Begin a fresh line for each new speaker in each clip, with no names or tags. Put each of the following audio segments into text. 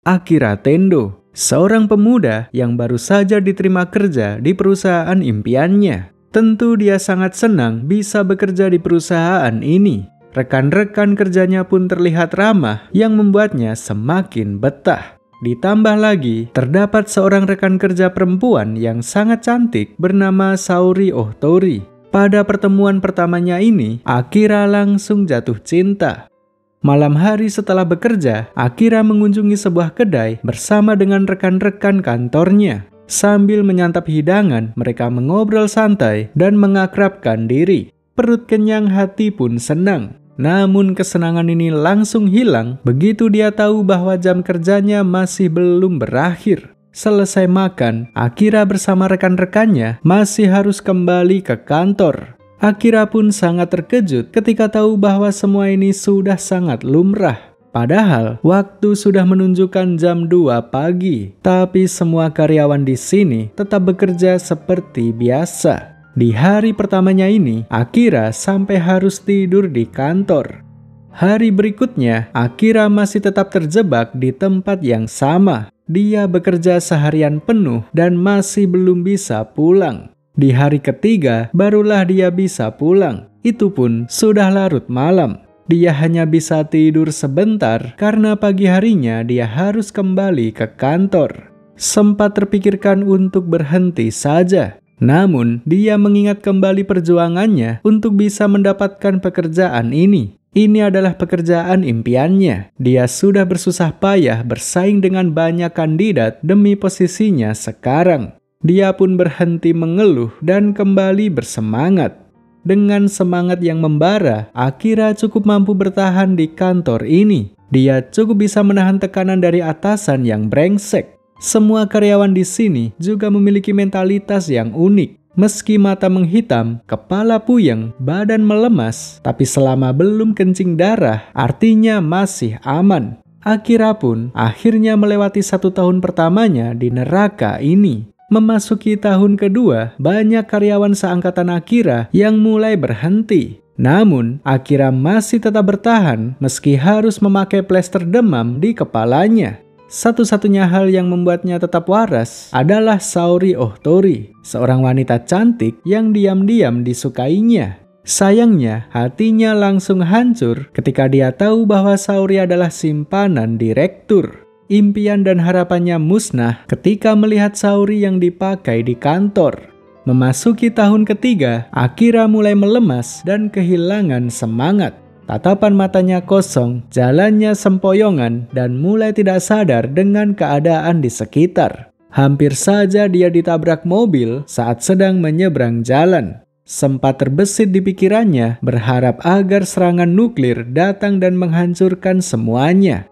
Akira Tendo, seorang pemuda yang baru saja diterima kerja di perusahaan impiannya. Tentu dia sangat senang bisa bekerja di perusahaan ini. Rekan-rekan kerjanya pun terlihat ramah yang membuatnya semakin betah. Ditambah lagi, terdapat seorang rekan kerja perempuan yang sangat cantik bernama Saori Ohtori. Pada pertemuan pertamanya ini, Akira langsung jatuh cinta. Malam hari setelah bekerja, Akira mengunjungi sebuah kedai bersama dengan rekan-rekan kantornya. Sambil menyantap hidangan, mereka mengobrol santai dan mengakrabkan diri. Perut kenyang, hati pun senang. Namun kesenangan ini langsung hilang begitu dia tahu bahwa jam kerjanya masih belum berakhir. Selesai makan, Akira bersama rekan-rekannya masih harus kembali ke kantor. Akira pun sangat terkejut ketika tahu bahwa semua ini sudah sangat lumrah. Padahal waktu sudah menunjukkan jam 2 pagi, tapi semua karyawan di sini tetap bekerja seperti biasa. Di hari pertamanya ini, Akira sampai harus tidur di kantor. Hari berikutnya, Akira masih tetap terjebak di tempat yang sama. Dia bekerja seharian penuh dan masih belum bisa pulang. Di hari ketiga, barulah dia bisa pulang. Itu pun sudah larut malam. Dia hanya bisa tidur sebentar karena pagi harinya dia harus kembali ke kantor. Sempat terpikirkan untuk berhenti saja. Namun, dia mengingat kembali perjuangannya untuk bisa mendapatkan pekerjaan ini. Ini adalah pekerjaan impiannya. Dia sudah bersusah payah bersaing dengan banyak kandidat demi posisinya sekarang. Dia pun berhenti mengeluh dan kembali bersemangat. Dengan semangat yang membara, Akira cukup mampu bertahan di kantor ini. Dia cukup bisa menahan tekanan dari atasan yang brengsek. Semua karyawan di sini juga memiliki mentalitas yang unik. Meski mata menghitam, kepala puyeng, badan melemas, tapi selama belum kencing darah, artinya masih aman. Akira pun akhirnya melewati 1 tahun pertamanya di neraka ini. Memasuki tahun kedua, banyak karyawan seangkatan Akira yang mulai berhenti. Namun, Akira masih tetap bertahan meski harus memakai plester demam di kepalanya. Satu-satunya hal yang membuatnya tetap waras adalah Saori Ohtori, seorang wanita cantik yang diam-diam disukainya. Sayangnya, hatinya langsung hancur ketika dia tahu bahwa Saori adalah simpanan direktur. Impian dan harapannya musnah ketika melihat Saori yang dipakai di kantor. Memasuki tahun ketiga, Akira mulai melemas dan kehilangan semangat. Tatapan matanya kosong, jalannya sempoyongan, dan mulai tidak sadar dengan keadaan di sekitar. Hampir saja dia ditabrak mobil saat sedang menyeberang jalan. Sempat terbesit di pikirannya berharap agar serangan nuklir datang dan menghancurkan semuanya.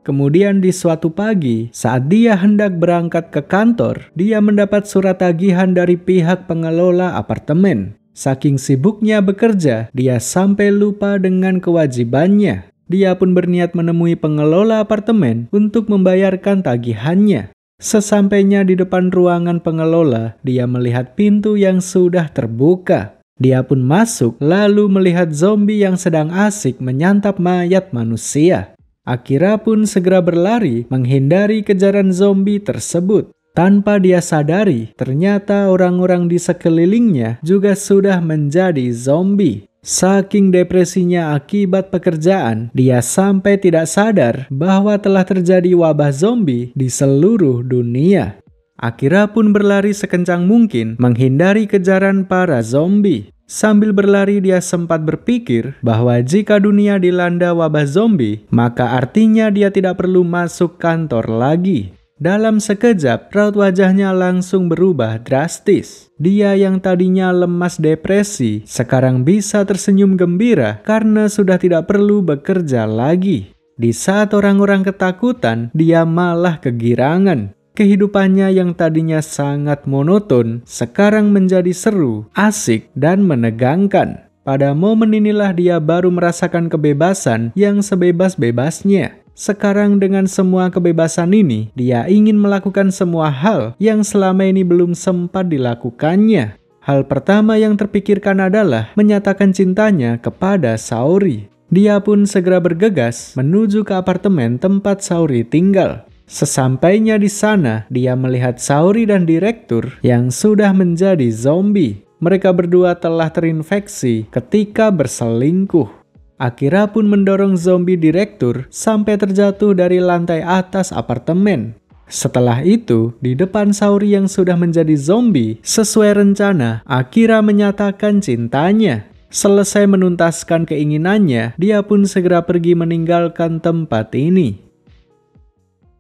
Kemudian di suatu pagi, saat dia hendak berangkat ke kantor, dia mendapat surat tagihan dari pihak pengelola apartemen. Saking sibuknya bekerja, dia sampai lupa dengan kewajibannya. Dia pun berniat menemui pengelola apartemen untuk membayarkan tagihannya. Sesampainya di depan ruangan pengelola, dia melihat pintu yang sudah terbuka. Dia pun masuk, lalu melihat zombie yang sedang asik menyantap mayat manusia. Akira pun segera berlari menghindari kejaran zombie tersebut. Tanpa dia sadari, ternyata orang-orang di sekelilingnya juga sudah menjadi zombie. Saking depresinya akibat pekerjaan, dia sampai tidak sadar bahwa telah terjadi wabah zombie di seluruh dunia. Akira pun berlari sekencang mungkin menghindari kejaran para zombie. Sambil berlari dia sempat berpikir bahwa jika dunia dilanda wabah zombie, maka artinya dia tidak perlu masuk kantor lagi. Dalam sekejap, raut wajahnya langsung berubah drastis. Dia yang tadinya lemas depresi, sekarang bisa tersenyum gembira karena sudah tidak perlu bekerja lagi. Di saat orang-orang ketakutan, dia malah kegirangan. Kehidupannya yang tadinya sangat monoton, sekarang menjadi seru, asik, dan menegangkan. Pada momen inilah dia baru merasakan kebebasan yang sebebas-bebasnya. Sekarang dengan semua kebebasan ini, dia ingin melakukan semua hal yang selama ini belum sempat dilakukannya. Hal pertama yang terpikirkan adalah menyatakan cintanya kepada Saori. Dia pun segera bergegas menuju ke apartemen tempat Saori tinggal. Sesampainya di sana, dia melihat Saori dan direktur yang sudah menjadi zombie. Mereka berdua telah terinfeksi ketika berselingkuh. Akira pun mendorong zombie direktur sampai terjatuh dari lantai atas apartemen. Setelah itu, di depan Saori yang sudah menjadi zombie, sesuai rencana, Akira menyatakan cintanya. Selesai menuntaskan keinginannya, dia pun segera pergi meninggalkan tempat ini.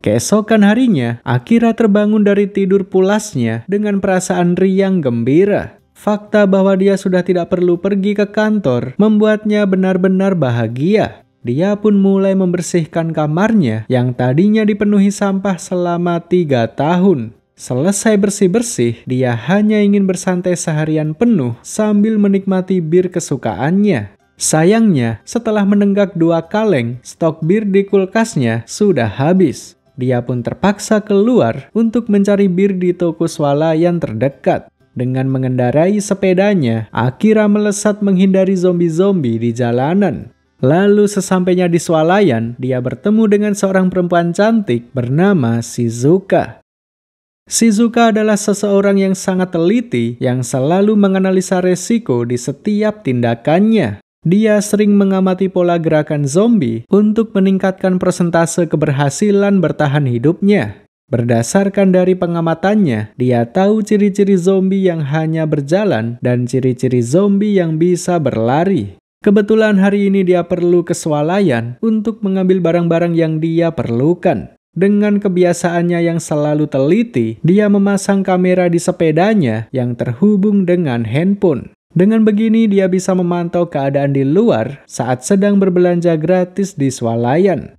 Keesokan harinya, Akira terbangun dari tidur pulasnya dengan perasaan riang gembira. Fakta bahwa dia sudah tidak perlu pergi ke kantor membuatnya benar-benar bahagia. Dia pun mulai membersihkan kamarnya yang tadinya dipenuhi sampah selama 3 tahun. Selesai bersih-bersih, dia hanya ingin bersantai seharian penuh sambil menikmati bir kesukaannya. Sayangnya, setelah menenggak 2 kaleng, stok bir di kulkasnya sudah habis. Dia pun terpaksa keluar untuk mencari bir di toko swalayan terdekat. Dengan mengendarai sepedanya, Akira melesat menghindari zombie-zombie di jalanan. Lalu sesampainya di swalayan, dia bertemu dengan seorang perempuan cantik bernama Shizuka. Shizuka adalah seseorang yang sangat teliti yang selalu menganalisa resiko di setiap tindakannya. Dia sering mengamati pola gerakan zombie untuk meningkatkan persentase keberhasilan bertahan hidupnya. Berdasarkan dari pengamatannya, dia tahu ciri-ciri zombie yang hanya berjalan dan ciri-ciri zombie yang bisa berlari. Kebetulan hari ini dia perlu ke swalayan untuk mengambil barang-barang yang dia perlukan. Dengan kebiasaannya yang selalu teliti, dia memasang kamera di sepedanya yang terhubung dengan handphone. Dengan begini, dia bisa memantau keadaan di luar saat sedang berbelanja gratis di swalayan.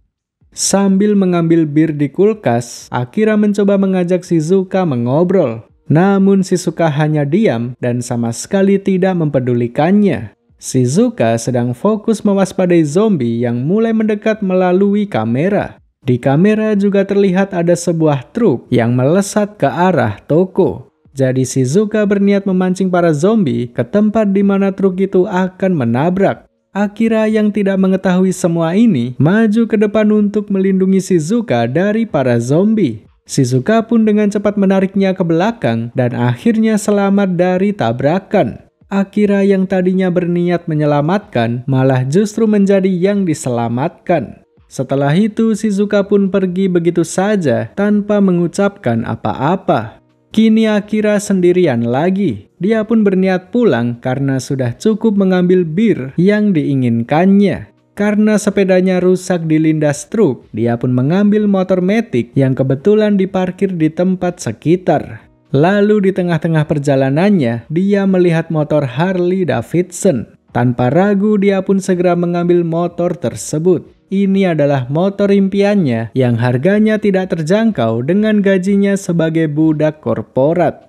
Sambil mengambil bir di kulkas, Akira mencoba mengajak Shizuka mengobrol. Namun Shizuka hanya diam dan sama sekali tidak mempedulikannya. Shizuka sedang fokus mewaspadai zombie yang mulai mendekat melalui kamera. Di kamera juga terlihat ada sebuah truk yang melesat ke arah toko. Jadi Shizuka berniat memancing para zombie ke tempat di mana truk itu akan menabrak. Akira yang tidak mengetahui semua ini maju ke depan untuk melindungi Shizuka dari para zombie. Shizuka pun dengan cepat menariknya ke belakang dan akhirnya selamat dari tabrakan. Akira yang tadinya berniat menyelamatkan malah justru menjadi yang diselamatkan. Setelah itu Shizuka pun pergi begitu saja tanpa mengucapkan apa-apa. Kini Akira sendirian lagi. Dia pun berniat pulang karena sudah cukup mengambil bir yang diinginkannya. Karena sepedanya rusak dilindas truk, dia pun mengambil motor metik yang kebetulan diparkir di tempat sekitar. Lalu di tengah-tengah perjalanannya, dia melihat motor Harley Davidson. Tanpa ragu, dia pun segera mengambil motor tersebut. Ini adalah motor impiannya yang harganya tidak terjangkau dengan gajinya sebagai budak korporat.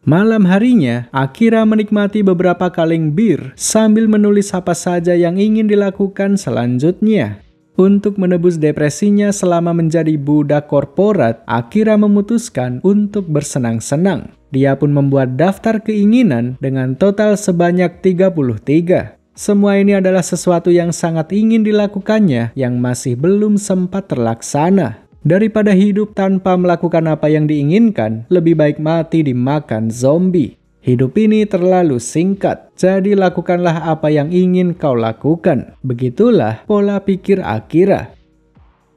Malam harinya, Akira menikmati beberapa kaleng bir sambil menulis apa saja yang ingin dilakukan selanjutnya. Untuk menebus depresinya selama menjadi budak korporat, Akira memutuskan untuk bersenang-senang. Dia pun membuat daftar keinginan dengan total sebanyak 33. Semua ini adalah sesuatu yang sangat ingin dilakukannya yang masih belum sempat terlaksana. Daripada hidup tanpa melakukan apa yang diinginkan, lebih baik mati dimakan zombie. Hidup ini terlalu singkat, jadi lakukanlah apa yang ingin kau lakukan. Begitulah pola pikir Akira.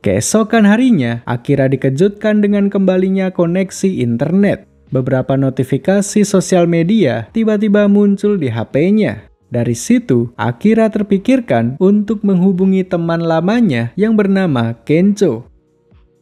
Keesokan harinya, Akira dikejutkan dengan kembalinya koneksi internet. Beberapa notifikasi sosial media tiba-tiba muncul di HP-nya. Dari situ, Akira terpikirkan untuk menghubungi teman lamanya yang bernama Kencho.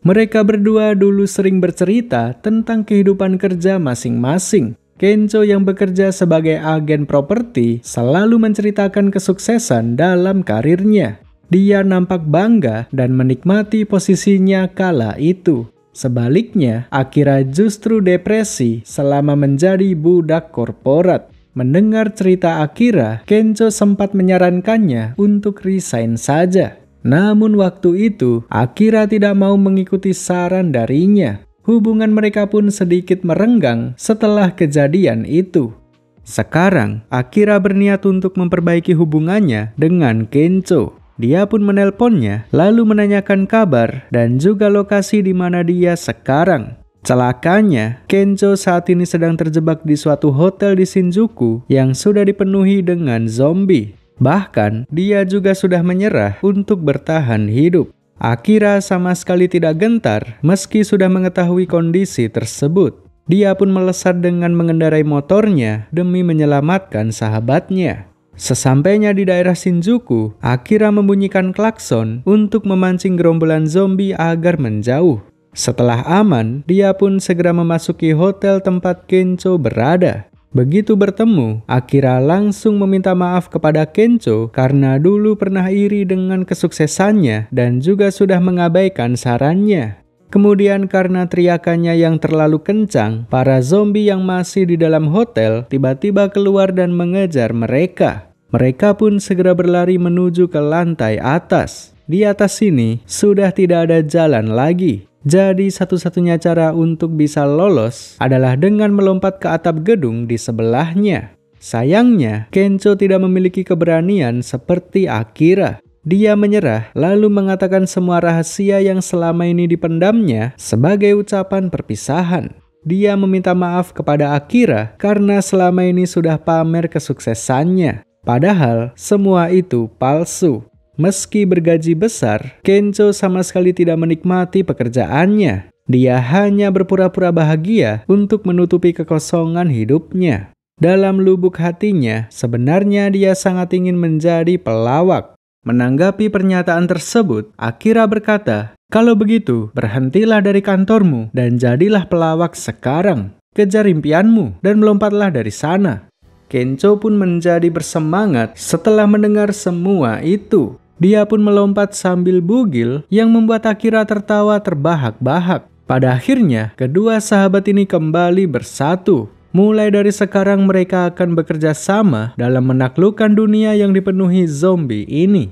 Mereka berdua dulu sering bercerita tentang kehidupan kerja masing-masing. Kencho yang bekerja sebagai agen properti selalu menceritakan kesuksesan dalam karirnya. Dia nampak bangga dan menikmati posisinya kala itu. Sebaliknya, Akira justru depresi selama menjadi budak korporat. Mendengar cerita Akira, Kencho sempat menyarankannya untuk resign saja. Namun waktu itu, Akira tidak mau mengikuti saran darinya. Hubungan mereka pun sedikit merenggang setelah kejadian itu. Sekarang, Akira berniat untuk memperbaiki hubungannya dengan Kencho. Dia pun menelponnya, lalu menanyakan kabar dan juga lokasi di mana dia sekarang. Celakanya, Kencho saat ini sedang terjebak di suatu hotel di Shinjuku yang sudah dipenuhi dengan zombie. Bahkan, dia juga sudah menyerah untuk bertahan hidup. Akira sama sekali tidak gentar meski sudah mengetahui kondisi tersebut. Dia pun melesat dengan mengendarai motornya demi menyelamatkan sahabatnya. Sesampainya di daerah Shinjuku, Akira membunyikan klakson untuk memancing gerombolan zombie agar menjauh. Setelah aman, dia pun segera memasuki hotel tempat Kencho berada. Begitu bertemu, Akira langsung meminta maaf kepada Kencho karena dulu pernah iri dengan kesuksesannya dan juga sudah mengabaikan sarannya. Kemudian karena teriakannya yang terlalu kencang, para zombie yang masih di dalam hotel tiba-tiba keluar dan mengejar mereka. Mereka pun segera berlari menuju ke lantai atas. Di atas sini sudah tidak ada jalan lagi. Jadi satu-satunya cara untuk bisa lolos adalah dengan melompat ke atap gedung di sebelahnya. Sayangnya, Kencho tidak memiliki keberanian seperti Akira. Dia menyerah lalu mengatakan semua rahasia yang selama ini dipendamnya sebagai ucapan perpisahan. Dia meminta maaf kepada Akira karena selama ini sudah pamer kesuksesannya. Padahal semua itu palsu. Meski bergaji besar, Kencho sama sekali tidak menikmati pekerjaannya. Dia hanya berpura-pura bahagia untuk menutupi kekosongan hidupnya. Dalam lubuk hatinya, sebenarnya dia sangat ingin menjadi pelawak. Menanggapi pernyataan tersebut, Akira berkata, "Kalau begitu, berhentilah dari kantormu dan jadilah pelawak sekarang. Kejar impianmu dan melompatlah dari sana." Kencho pun menjadi bersemangat setelah mendengar semua itu. Dia pun melompat sambil bugil yang membuat Akira tertawa terbahak-bahak. Pada akhirnya, kedua sahabat ini kembali bersatu. Mulai dari sekarang mereka akan bekerja sama dalam menaklukkan dunia yang dipenuhi zombie ini.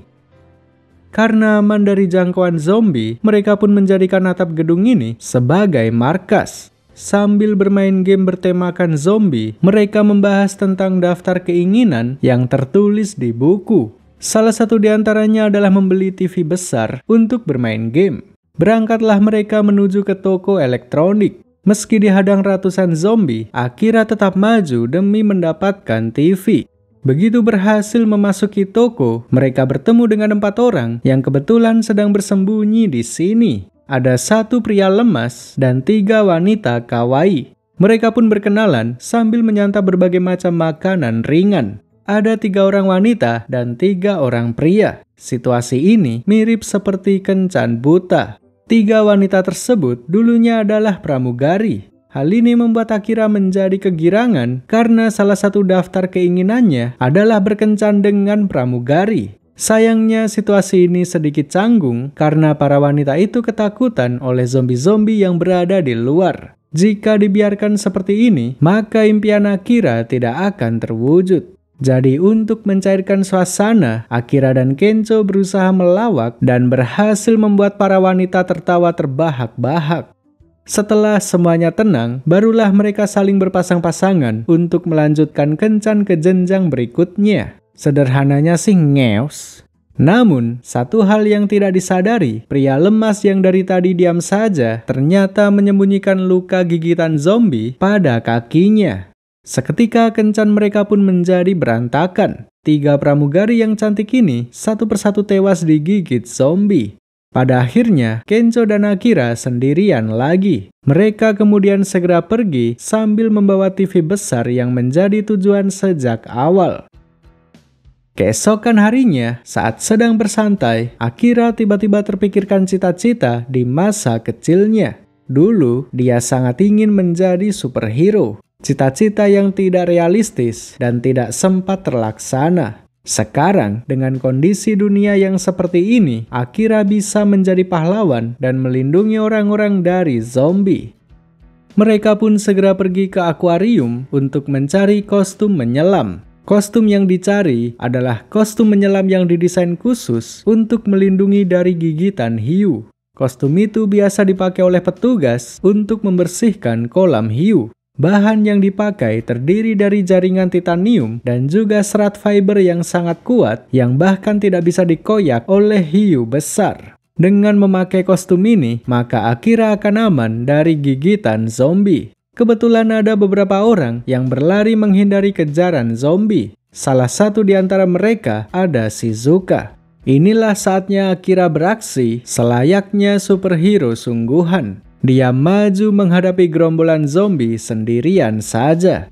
Karena aman dari jangkauan zombie, mereka pun menjadikan atap gedung ini sebagai markas. Sambil bermain game bertemakan zombie, mereka membahas tentang daftar keinginan yang tertulis di buku. Salah satu di antaranya adalah membeli TV besar untuk bermain game. Berangkatlah mereka menuju ke toko elektronik. Meski dihadang ratusan zombie, Akira tetap maju demi mendapatkan TV. Begitu berhasil memasuki toko, mereka bertemu dengan 4 orang yang kebetulan sedang bersembunyi di sini. Ada 1 pria lemas dan 3 wanita kawaii. Mereka pun berkenalan sambil menyantap berbagai macam makanan ringan. Ada 3 orang wanita dan 3 orang pria. Situasi ini mirip seperti kencan buta. 3 wanita tersebut dulunya adalah pramugari. Hal ini membuat Akira menjadi kegirangan karena salah satu daftar keinginannya adalah berkencan dengan pramugari. Sayangnya situasi ini sedikit canggung karena para wanita itu ketakutan oleh zombie-zombie yang berada di luar. Jika dibiarkan seperti ini, maka impian Akira tidak akan terwujud. Jadi untuk mencairkan suasana, Akira dan Kencho berusaha melawak dan berhasil membuat para wanita tertawa terbahak-bahak. Setelah semuanya tenang, barulah mereka saling berpasang-pasangan untuk melanjutkan kencan ke jenjang berikutnya. Sederhananya sih ngeos. Namun, satu hal yang tidak disadari, pria lemas yang dari tadi diam saja ternyata menyembunyikan luka gigitan zombie pada kakinya. Seketika kencan mereka pun menjadi berantakan. 3 pramugari yang cantik ini satu persatu tewas digigit zombie. Pada akhirnya, Kencho dan Akira sendirian lagi. Mereka kemudian segera pergi sambil membawa TV besar yang menjadi tujuan sejak awal. Keesokan harinya, saat sedang bersantai, Akira tiba-tiba terpikirkan cita-cita di masa kecilnya. Dulu, dia sangat ingin menjadi superhero. Cita-cita yang tidak realistis dan tidak sempat terlaksana. Sekarang, dengan kondisi dunia yang seperti ini, Akira bisa menjadi pahlawan dan melindungi orang-orang dari zombie. Mereka pun segera pergi ke akuarium untuk mencari kostum menyelam. Kostum yang dicari adalah kostum menyelam yang didesain khusus untuk melindungi dari gigitan hiu. Kostum itu biasa dipakai oleh petugas untuk membersihkan kolam hiu. Bahan yang dipakai terdiri dari jaringan titanium dan juga serat fiber yang sangat kuat yang bahkan tidak bisa dikoyak oleh hiu besar. Dengan memakai kostum ini, maka Akira akan aman dari gigitan zombie. Kebetulan ada beberapa orang yang berlari menghindari kejaran zombie. Salah satu di antara mereka ada Shizuka. Inilah saatnya Akira beraksi selayaknya superhero sungguhan. Dia maju menghadapi gerombolan zombie sendirian saja.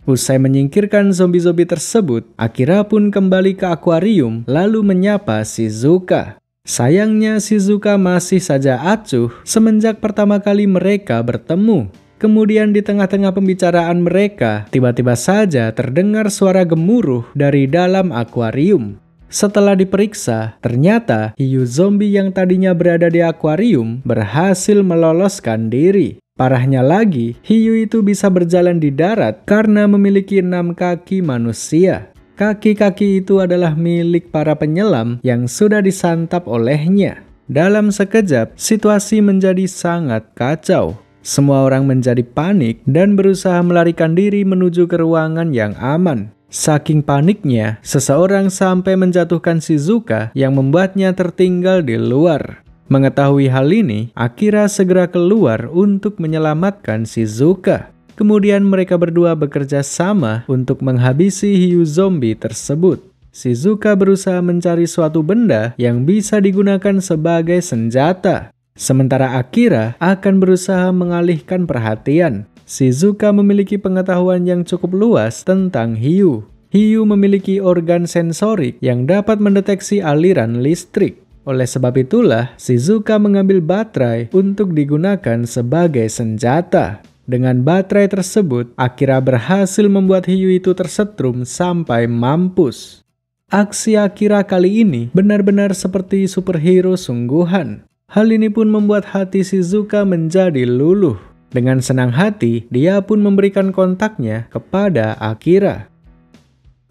Usai menyingkirkan zombie-zombie tersebut, Akira pun kembali ke akuarium lalu menyapa Shizuka. Sayangnya Shizuka masih saja acuh semenjak pertama kali mereka bertemu. Kemudian di tengah-tengah pembicaraan mereka, tiba-tiba saja terdengar suara gemuruh dari dalam akuarium. Setelah diperiksa, ternyata hiu zombie yang tadinya berada di akuarium berhasil meloloskan diri. Parahnya lagi, hiu itu bisa berjalan di darat karena memiliki 6 kaki manusia. Kaki-kaki itu adalah milik para penyelam yang sudah disantap olehnya. Dalam sekejap, situasi menjadi sangat kacau. Semua orang menjadi panik dan berusaha melarikan diri menuju ke ruangan yang aman. Saking paniknya, seseorang sampai menjatuhkan Shizuka yang membuatnya tertinggal di luar. Mengetahui hal ini, Akira segera keluar untuk menyelamatkan Shizuka. Kemudian mereka berdua bekerja sama untuk menghabisi hiu zombie tersebut. Shizuka berusaha mencari suatu benda yang bisa digunakan sebagai senjata. Sementara Akira akan berusaha mengalihkan perhatian. Shizuka memiliki pengetahuan yang cukup luas tentang hiu. Hiu memiliki organ sensorik yang dapat mendeteksi aliran listrik. Oleh sebab itulah, Shizuka mengambil baterai untuk digunakan sebagai senjata. Dengan baterai tersebut, Akira berhasil membuat hiu itu tersetrum sampai mampus. Aksi Akira kali ini benar-benar seperti superhero sungguhan. Hal ini pun membuat hati Shizuka menjadi luluh. Dengan senang hati, dia pun memberikan kontaknya kepada Akira.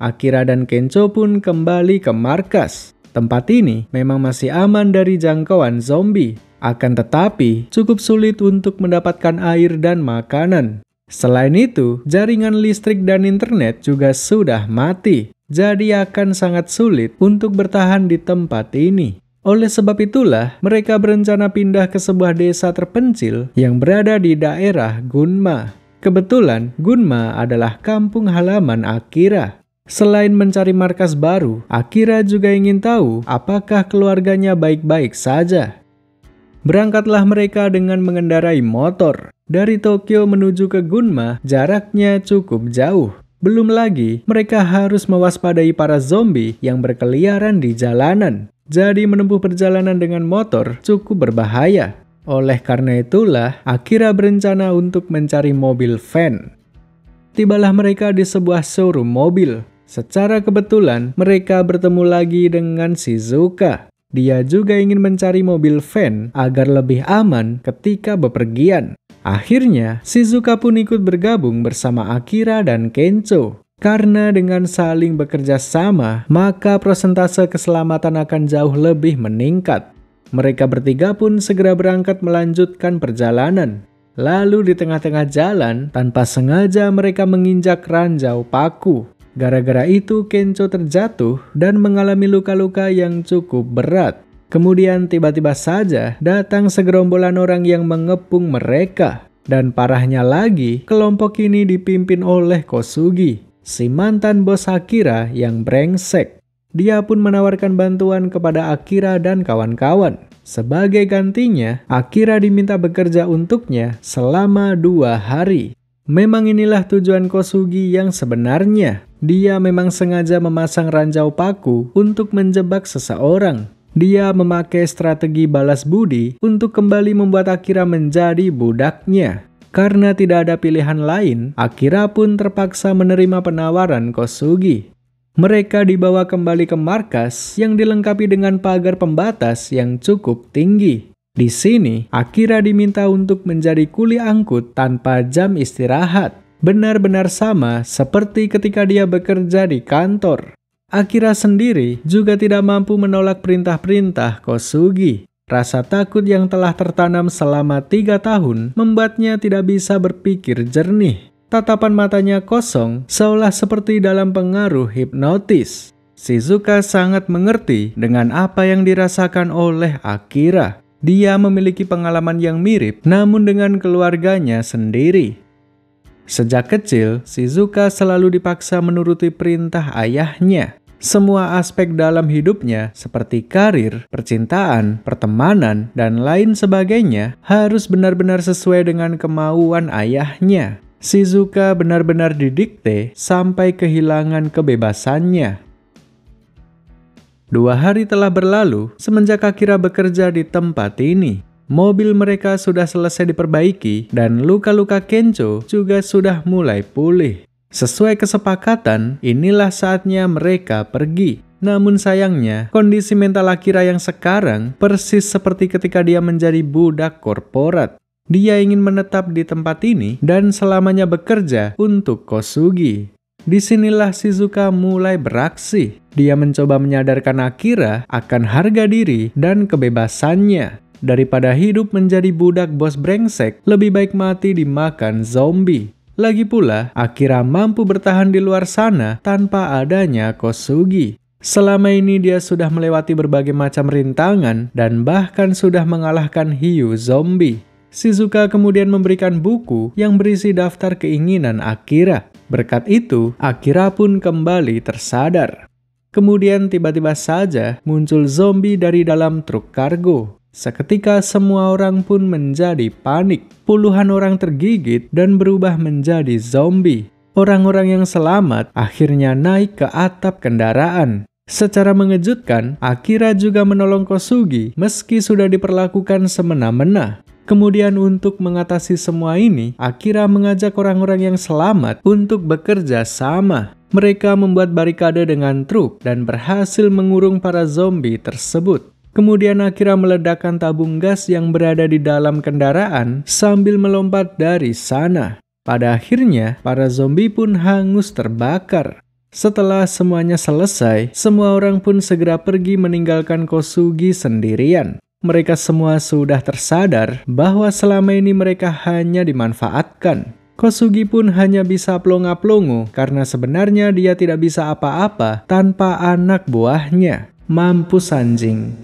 Akira dan Kencho pun kembali ke markas. Tempat ini memang masih aman dari jangkauan zombie. Akan tetapi, cukup sulit untuk mendapatkan air dan makanan. Selain itu, jaringan listrik dan internet juga sudah mati. Jadi akan sangat sulit untuk bertahan di tempat ini. Oleh sebab itulah, mereka berencana pindah ke sebuah desa terpencil yang berada di daerah Gunma. Kebetulan, Gunma adalah kampung halaman Akira. Selain mencari markas baru, Akira juga ingin tahu apakah keluarganya baik-baik saja. Berangkatlah mereka dengan mengendarai motor. Dari Tokyo menuju ke Gunma, jaraknya cukup jauh. Belum lagi, mereka harus mewaspadai para zombie yang berkeliaran di jalanan. Jadi menempuh perjalanan dengan motor cukup berbahaya. Oleh karena itulah, Akira berencana untuk mencari mobil van. Tibalah mereka di sebuah showroom mobil. Secara kebetulan, mereka bertemu lagi dengan Shizuka. Dia juga ingin mencari mobil van agar lebih aman ketika bepergian. Akhirnya, Shizuka pun ikut bergabung bersama Akira dan Kencho. Karena dengan saling bekerja sama, maka persentase keselamatan akan jauh lebih meningkat. Mereka bertiga pun segera berangkat melanjutkan perjalanan. Lalu di tengah-tengah jalan, tanpa sengaja mereka menginjak ranjau paku. Gara-gara itu Kencho terjatuh dan mengalami luka-luka yang cukup berat. Kemudian tiba-tiba saja datang segerombolan orang yang mengepung mereka. Dan parahnya lagi, kelompok ini dipimpin oleh Kosugi, si mantan bos Akira yang brengsek. Dia pun menawarkan bantuan kepada Akira dan kawan-kawan. Sebagai gantinya, Akira diminta bekerja untuknya selama 2 hari. Memang inilah tujuan Kosugi yang sebenarnya. Dia memang sengaja memasang ranjau paku untuk menjebak seseorang. Dia memakai strategi balas budi untuk kembali membuat Akira menjadi budaknya. Karena tidak ada pilihan lain, Akira pun terpaksa menerima penawaran Kosugi. Mereka dibawa kembali ke markas yang dilengkapi dengan pagar pembatas yang cukup tinggi. Di sini, Akira diminta untuk menjadi kuli angkut tanpa jam istirahat. Benar-benar sama seperti ketika dia bekerja di kantor. Akira sendiri juga tidak mampu menolak perintah-perintah Kosugi. Rasa takut yang telah tertanam selama 3 tahun membuatnya tidak bisa berpikir jernih. Tatapan matanya kosong, seolah seperti dalam pengaruh hipnotis. Shizuka sangat mengerti dengan apa yang dirasakan oleh Akira. Dia memiliki pengalaman yang mirip, namun dengan keluarganya sendiri. Sejak kecil, Shizuka selalu dipaksa menuruti perintah ayahnya. Semua aspek dalam hidupnya, seperti karir, percintaan, pertemanan, dan lain sebagainya, harus benar-benar sesuai dengan kemauan ayahnya. Shizuka benar-benar didikte sampai kehilangan kebebasannya. 2 hari telah berlalu semenjak Akira bekerja di tempat ini. Mobil mereka sudah selesai diperbaiki dan luka-luka Kencho juga sudah mulai pulih. Sesuai kesepakatan, inilah saatnya mereka pergi. Namun sayangnya, kondisi mental Akira yang sekarang persis seperti ketika dia menjadi budak korporat. Dia ingin menetap di tempat ini dan selamanya bekerja untuk Kosugi. Disinilah Shizuka mulai beraksi. Dia mencoba menyadarkan Akira akan harga diri dan kebebasannya. Daripada hidup menjadi budak bos brengsek, lebih baik mati dimakan zombie. Lagi pula, Akira mampu bertahan di luar sana tanpa adanya Kosugi. Selama ini dia sudah melewati berbagai macam rintangan dan bahkan sudah mengalahkan hiu zombie. Shizuka kemudian memberikan buku yang berisi daftar keinginan Akira. Berkat itu, Akira pun kembali tersadar. Kemudian tiba-tiba saja muncul zombie dari dalam truk kargo. Seketika semua orang pun menjadi panik. Puluhan orang tergigit dan berubah menjadi zombie. Orang-orang yang selamat akhirnya naik ke atap kendaraan. Secara mengejutkan, Akira juga menolong Kosugi meski sudah diperlakukan semena-mena. Kemudian untuk mengatasi semua ini, Akira mengajak orang-orang yang selamat untuk bekerja sama. Mereka membuat barikade dengan truk dan berhasil mengurung para zombie tersebut. Kemudian Akira meledakkan tabung gas yang berada di dalam kendaraan sambil melompat dari sana. Pada akhirnya, para zombie pun hangus terbakar. Setelah semuanya selesai, semua orang pun segera pergi meninggalkan Kosugi sendirian. Mereka semua sudah tersadar bahwa selama ini mereka hanya dimanfaatkan. Kosugi pun hanya bisa plonga-plongo karena sebenarnya dia tidak bisa apa-apa tanpa anak buahnya. Mampus anjing.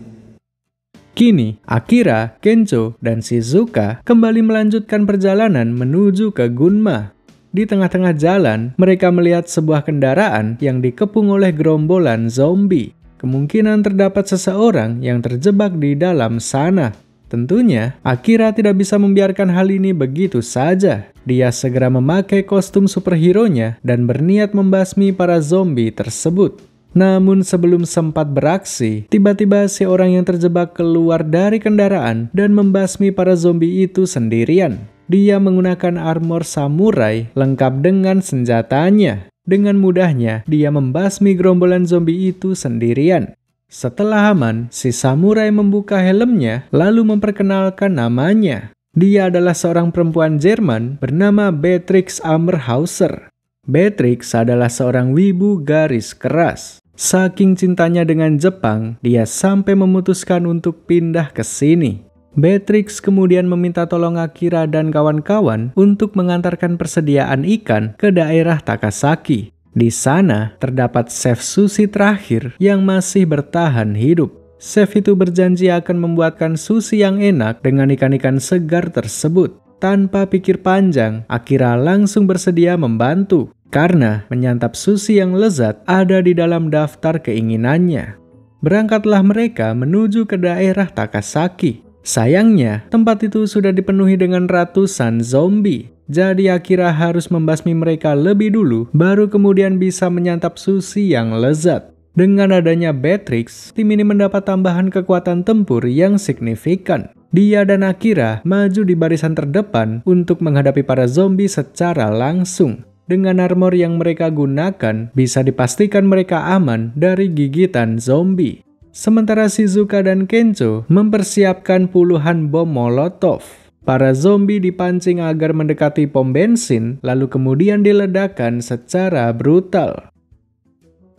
Kini, Akira, Kencho, dan Shizuka kembali melanjutkan perjalanan menuju ke Gunma. Di tengah-tengah jalan, mereka melihat sebuah kendaraan yang dikepung oleh gerombolan zombie. Kemungkinan terdapat seseorang yang terjebak di dalam sana. Tentunya, Akira tidak bisa membiarkan hal ini begitu saja. Dia segera memakai kostum superhero-nya dan berniat membasmi para zombie tersebut. Namun sebelum sempat beraksi, tiba-tiba si orang yang terjebak keluar dari kendaraan dan membasmi para zombie itu sendirian. Dia menggunakan armor samurai lengkap dengan senjatanya. Dengan mudahnya, dia membasmi gerombolan zombie itu sendirian. Setelah aman, si samurai membuka helmnya lalu memperkenalkan namanya. Dia adalah seorang perempuan Jerman bernama Beatrix Ammerhauser. Beatrix adalah seorang wibu garis keras. Saking cintanya dengan Jepang, dia sampai memutuskan untuk pindah ke sini. Beatrix kemudian meminta tolong Akira dan kawan-kawan untuk mengantarkan persediaan ikan ke daerah Takasaki. Di sana terdapat chef sushi terakhir yang masih bertahan hidup. Chef itu berjanji akan membuatkan sushi yang enak dengan ikan-ikan segar tersebut. Tanpa pikir panjang, Akira langsung bersedia membantu karena menyantap sushi yang lezat ada di dalam daftar keinginannya. Berangkatlah mereka menuju ke daerah Takasaki. Sayangnya, tempat itu sudah dipenuhi dengan ratusan zombie. Jadi Akira harus membasmi mereka lebih dulu, baru kemudian bisa menyantap sushi yang lezat. Dengan adanya Beatrix, tim ini mendapat tambahan kekuatan tempur yang signifikan. Dia dan Akira maju di barisan terdepan untuk menghadapi para zombie secara langsung. Dengan armor yang mereka gunakan, bisa dipastikan mereka aman dari gigitan zombie. Sementara Shizuka dan Kencho mempersiapkan puluhan bom molotov. Para zombie dipancing agar mendekati pom bensin, lalu kemudian diledakkan secara brutal.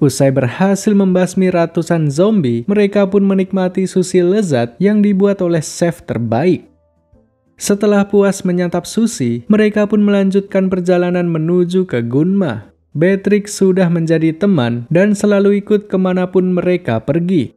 Usai berhasil membasmi ratusan zombie, mereka pun menikmati sushi lezat yang dibuat oleh chef terbaik. Setelah puas menyantap sushi, mereka pun melanjutkan perjalanan menuju ke Gunma. Beatrix sudah menjadi teman dan selalu ikut kemanapun mereka pergi.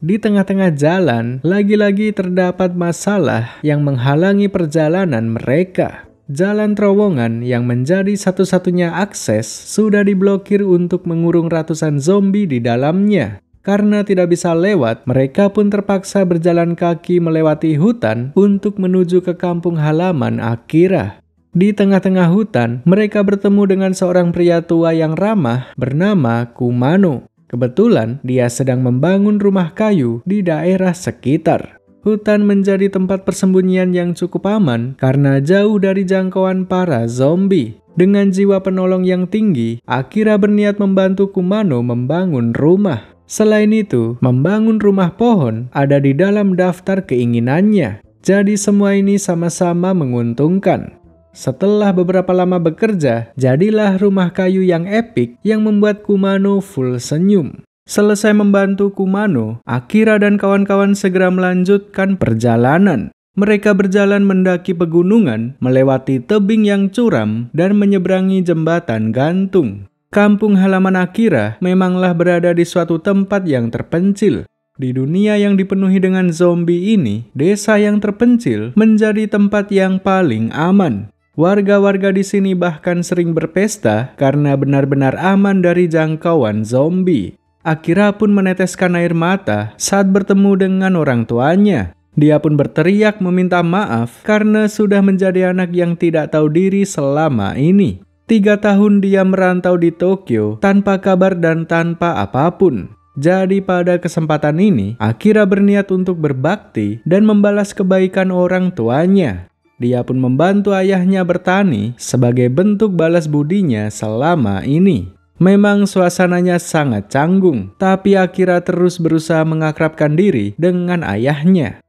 Di tengah-tengah jalan, lagi-lagi terdapat masalah yang menghalangi perjalanan mereka. Jalan terowongan yang menjadi satu-satunya akses sudah diblokir untuk mengurung ratusan zombie di dalamnya. Karena tidak bisa lewat, mereka pun terpaksa berjalan kaki melewati hutan untuk menuju ke kampung halaman Akira. Di tengah-tengah hutan, mereka bertemu dengan seorang pria tua yang ramah bernama Kumano. Kebetulan, dia sedang membangun rumah kayu di daerah sekitar. Hutan menjadi tempat persembunyian yang cukup aman karena jauh dari jangkauan para zombie. Dengan jiwa penolong yang tinggi, Akira berniat membantu Kumano membangun rumah. Selain itu, membangun rumah pohon ada di dalam daftar keinginannya. Jadi semua ini sama-sama menguntungkan. Setelah beberapa lama bekerja, jadilah rumah kayu yang epik yang membuat Kumano full senyum. Selesai membantu Kumano, Akira dan kawan-kawan segera melanjutkan perjalanan. Mereka berjalan mendaki pegunungan, melewati tebing yang curam, dan menyeberangi jembatan gantung. Kampung halaman Akira memanglah berada di suatu tempat yang terpencil. Di dunia yang dipenuhi dengan zombie ini, desa yang terpencil menjadi tempat yang paling aman. Warga-warga di sini bahkan sering berpesta karena benar-benar aman dari jangkauan zombie. Akira pun meneteskan air mata saat bertemu dengan orang tuanya. Dia pun berteriak meminta maaf karena sudah menjadi anak yang tidak tahu diri selama ini. 3 tahun dia merantau di Tokyo tanpa kabar dan tanpa apapun. Jadi pada kesempatan ini, Akira berniat untuk berbakti dan membalas kebaikan orang tuanya. Dia pun membantu ayahnya bertani sebagai bentuk balas budinya selama ini. Memang suasananya sangat canggung, tapi Akira terus berusaha mengakrabkan diri dengan ayahnya.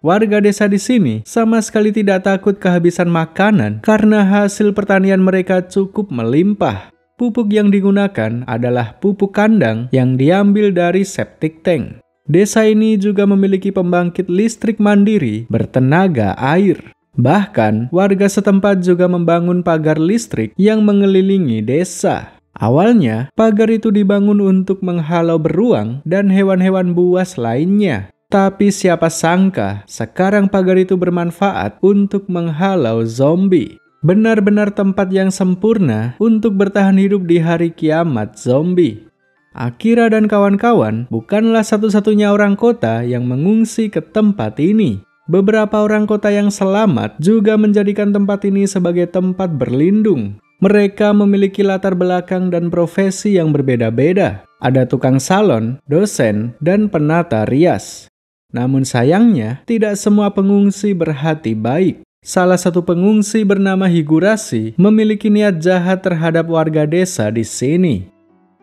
Warga desa di sini sama sekali tidak takut kehabisan makanan karena hasil pertanian mereka cukup melimpah. Pupuk yang digunakan adalah pupuk kandang yang diambil dari septic tank. Desa ini juga memiliki pembangkit listrik mandiri bertenaga air. Bahkan, warga setempat juga membangun pagar listrik yang mengelilingi desa. Awalnya, pagar itu dibangun untuk menghalau beruang dan hewan-hewan buas lainnya. Tapi siapa sangka, sekarang pagar itu bermanfaat untuk menghalau zombie. Benar-benar tempat yang sempurna untuk bertahan hidup di hari kiamat zombie. Akira dan kawan-kawan bukanlah satu-satunya orang kota yang mengungsi ke tempat ini. Beberapa orang kota yang selamat juga menjadikan tempat ini sebagai tempat berlindung. Mereka memiliki latar belakang dan profesi yang berbeda-beda. Ada tukang salon, dosen, dan penata rias. Namun sayangnya, tidak semua pengungsi berhati baik. Salah satu pengungsi bernama Higurashi memiliki niat jahat terhadap warga desa di sini.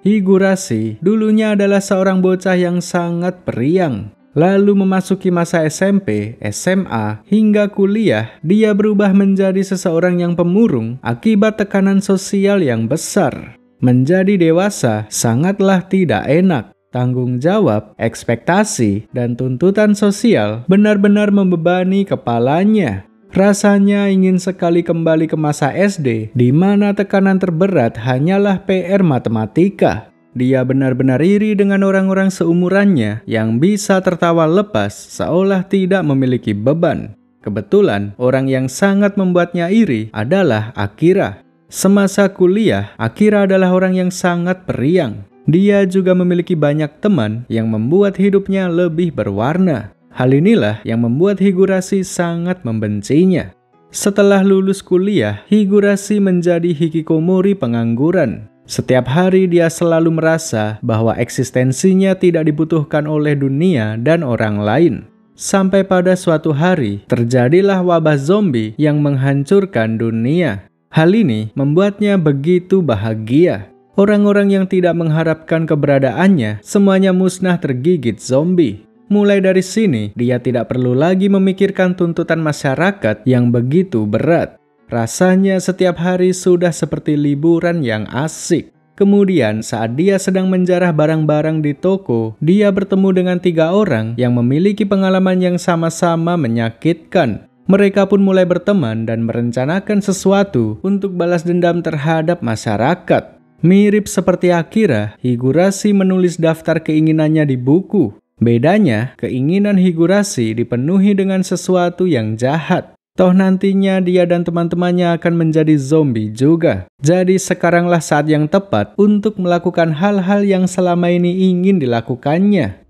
Higurashi dulunya adalah seorang bocah yang sangat periang. Lalu memasuki masa SMP, SMA, hingga kuliah, dia berubah menjadi seseorang yang pemurung akibat tekanan sosial yang besar. Menjadi dewasa sangatlah tidak enak. Tanggung jawab, ekspektasi, dan tuntutan sosial benar-benar membebani kepalanya. Rasanya ingin sekali kembali ke masa SD, di mana tekanan terberat hanyalah PR matematika. Dia benar-benar iri dengan orang-orang seumurannya yang bisa tertawa lepas seolah tidak memiliki beban. Kebetulan, orang yang sangat membuatnya iri adalah Akira. Semasa kuliah, Akira adalah orang yang sangat periang. Dia juga memiliki banyak teman yang membuat hidupnya lebih berwarna. Hal inilah yang membuat Higurashi sangat membencinya. Setelah lulus kuliah, Higurashi menjadi hikikomori pengangguran. Setiap hari dia selalu merasa bahwa eksistensinya tidak dibutuhkan oleh dunia dan orang lain. Sampai pada suatu hari, terjadilah wabah zombie yang menghancurkan dunia. Hal ini membuatnya begitu bahagia. Orang-orang yang tidak mengharapkan keberadaannya, semuanya musnah tergigit zombie. Mulai dari sini, dia tidak perlu lagi memikirkan tuntutan masyarakat yang begitu berat. Rasanya setiap hari sudah seperti liburan yang asik. Kemudian saat dia sedang menjarah barang-barang di toko, dia bertemu dengan 3 orang yang memiliki pengalaman yang sama-sama menyakitkan. Mereka pun mulai berteman dan merencanakan sesuatu untuk balas dendam terhadap masyarakat. Mirip seperti Akira, Higurashi menulis daftar keinginannya di buku. Bedanya, keinginan Higurashi dipenuhi dengan sesuatu yang jahat. Toh nantinya dia dan teman-temannya akan menjadi zombie juga. Jadi sekaranglah saat yang tepat untuk melakukan hal-hal yang selama ini ingin dilakukannya.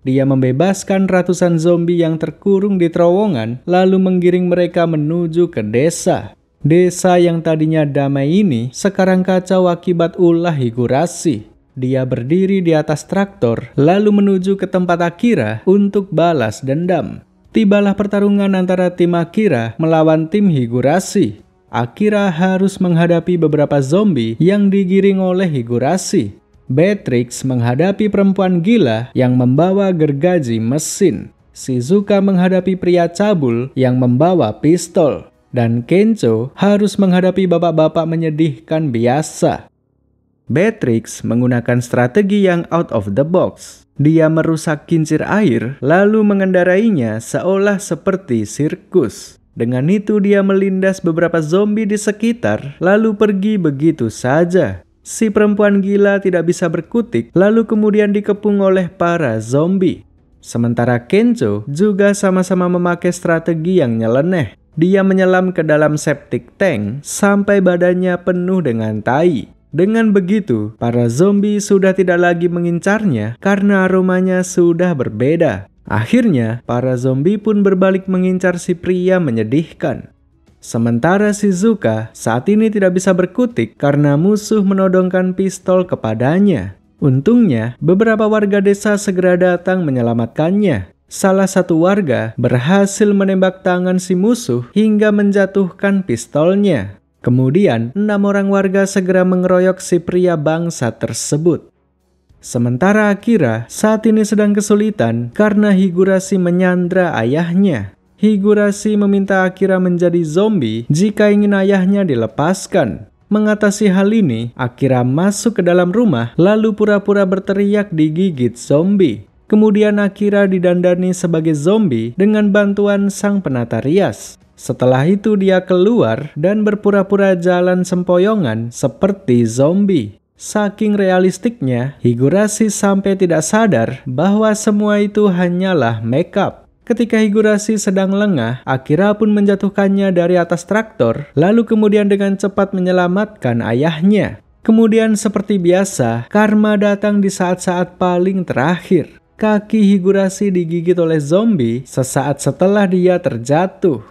Dia membebaskan ratusan zombie yang terkurung di terowongan, lalu menggiring mereka menuju ke desa. Desa yang tadinya damai ini sekarang kacau akibat ulah Higurashi. Dia berdiri di atas traktor, lalu menuju ke tempat Akira untuk balas dendam. Tibalah pertarungan antara tim Akira melawan tim Higurashi. Akira harus menghadapi beberapa zombie yang digiring oleh Higurashi. Beatrix menghadapi perempuan gila yang membawa gergaji mesin. Shizuka menghadapi pria cabul yang membawa pistol. Dan Kencho harus menghadapi bapak-bapak menyedihkan biasa. Beatrix menggunakan strategi yang out of the box. Dia merusak kincir air lalu mengendarainya seolah seperti sirkus. Dengan itu dia melindas beberapa zombie di sekitar lalu pergi begitu saja. Si perempuan gila tidak bisa berkutik lalu kemudian dikepung oleh para zombie. Sementara Kencho juga sama-sama memakai strategi yang nyeleneh. Dia menyelam ke dalam septic tank sampai badannya penuh dengan tai. Dengan begitu, para zombie sudah tidak lagi mengincarnya karena aromanya sudah berbeda. Akhirnya, para zombie pun berbalik mengincar si pria menyedihkan. Sementara Shizuka saat ini tidak bisa berkutik karena musuh menodongkan pistol kepadanya. Untungnya, beberapa warga desa segera datang menyelamatkannya. Salah satu warga berhasil menembak tangan si musuh hingga menjatuhkan pistolnya. Kemudian, 6 orang warga segera mengeroyok si pria bangsa tersebut. Sementara Akira saat ini sedang kesulitan karena Higurashi menyandra ayahnya. Higurashi meminta Akira menjadi zombie jika ingin ayahnya dilepaskan. Mengatasi hal ini, Akira masuk ke dalam rumah lalu pura-pura berteriak digigit zombie. Kemudian Akira didandani sebagai zombie dengan bantuan sang penata rias. Setelah itu dia keluar dan berpura-pura jalan sempoyongan seperti zombie. Saking realistiknya, Higurashi sampai tidak sadar bahwa semua itu hanyalah makeup. Ketika Higurashi sedang lengah, Akira pun menjatuhkannya dari atas traktor, lalu kemudian dengan cepat menyelamatkan ayahnya. Kemudian seperti biasa, karma datang di saat-saat paling terakhir. Kaki Higurashi digigit oleh zombie sesaat setelah dia terjatuh.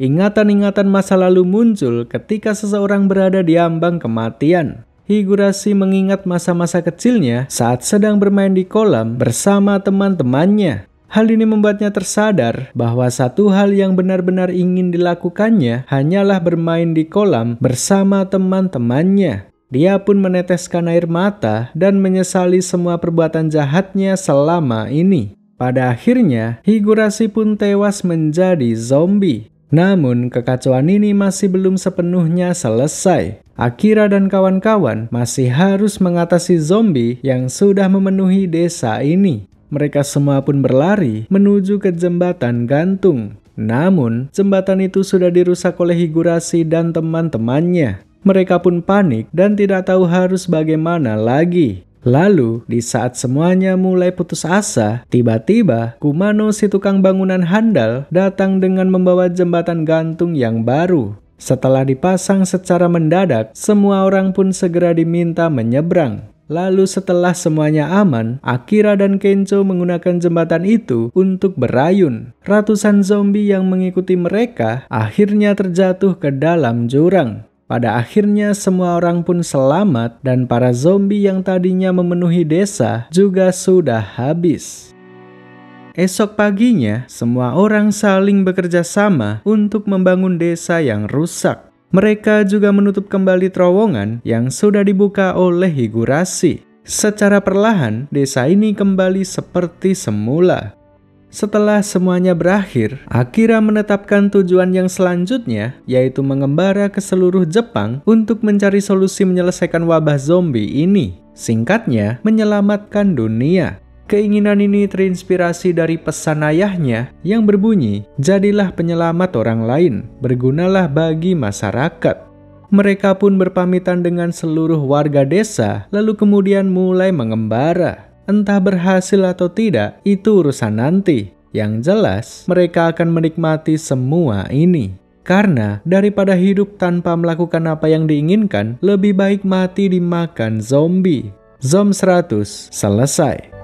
Ingatan-ingatan masa lalu muncul ketika seseorang berada di ambang kematian. Higurashi mengingat masa-masa kecilnya saat sedang bermain di kolam bersama teman-temannya. Hal ini membuatnya tersadar bahwa satu hal yang benar-benar ingin dilakukannya hanyalah bermain di kolam bersama teman-temannya. Dia pun meneteskan air mata dan menyesali semua perbuatan jahatnya selama ini. Pada akhirnya, Higurashi pun tewas menjadi zombie. Namun, kekacauan ini masih belum sepenuhnya selesai. Akira dan kawan-kawan masih harus mengatasi zombie yang sudah memenuhi desa ini. Mereka semua pun berlari menuju ke jembatan gantung. Namun, jembatan itu sudah dirusak oleh Higurashi dan teman-temannya. Mereka pun panik dan tidak tahu harus bagaimana lagi. Lalu, di saat semuanya mulai putus asa, tiba-tiba Kumano si tukang bangunan handal datang dengan membawa jembatan gantung yang baru. Setelah dipasang secara mendadak, semua orang pun segera diminta menyeberang. Lalu setelah semuanya aman, Akira dan Kencho menggunakan jembatan itu untuk berayun. Ratusan zombie yang mengikuti mereka akhirnya terjatuh ke dalam jurang. Pada akhirnya semua orang pun selamat dan para zombie yang tadinya memenuhi desa juga sudah habis. Esok paginya, semua orang saling bekerja sama untuk membangun desa yang rusak. Mereka juga menutup kembali terowongan yang sudah dibuka oleh Higurashi. Secara perlahan, desa ini kembali seperti semula. Setelah semuanya berakhir, Akira menetapkan tujuan yang selanjutnya, yaitu mengembara ke seluruh Jepang untuk mencari solusi menyelesaikan wabah zombie ini. Singkatnya, menyelamatkan dunia. Keinginan ini terinspirasi dari pesan ayahnya yang berbunyi, "Jadilah penyelamat orang lain, bergunalah bagi masyarakat." Mereka pun berpamitan dengan seluruh warga desa, lalu kemudian mulai mengembara. Entah berhasil atau tidak, itu urusan nanti. Yang jelas, mereka akan menikmati semua ini. Karena daripada hidup tanpa melakukan apa yang diinginkan, lebih baik mati dimakan zombie. Zom 100 selesai.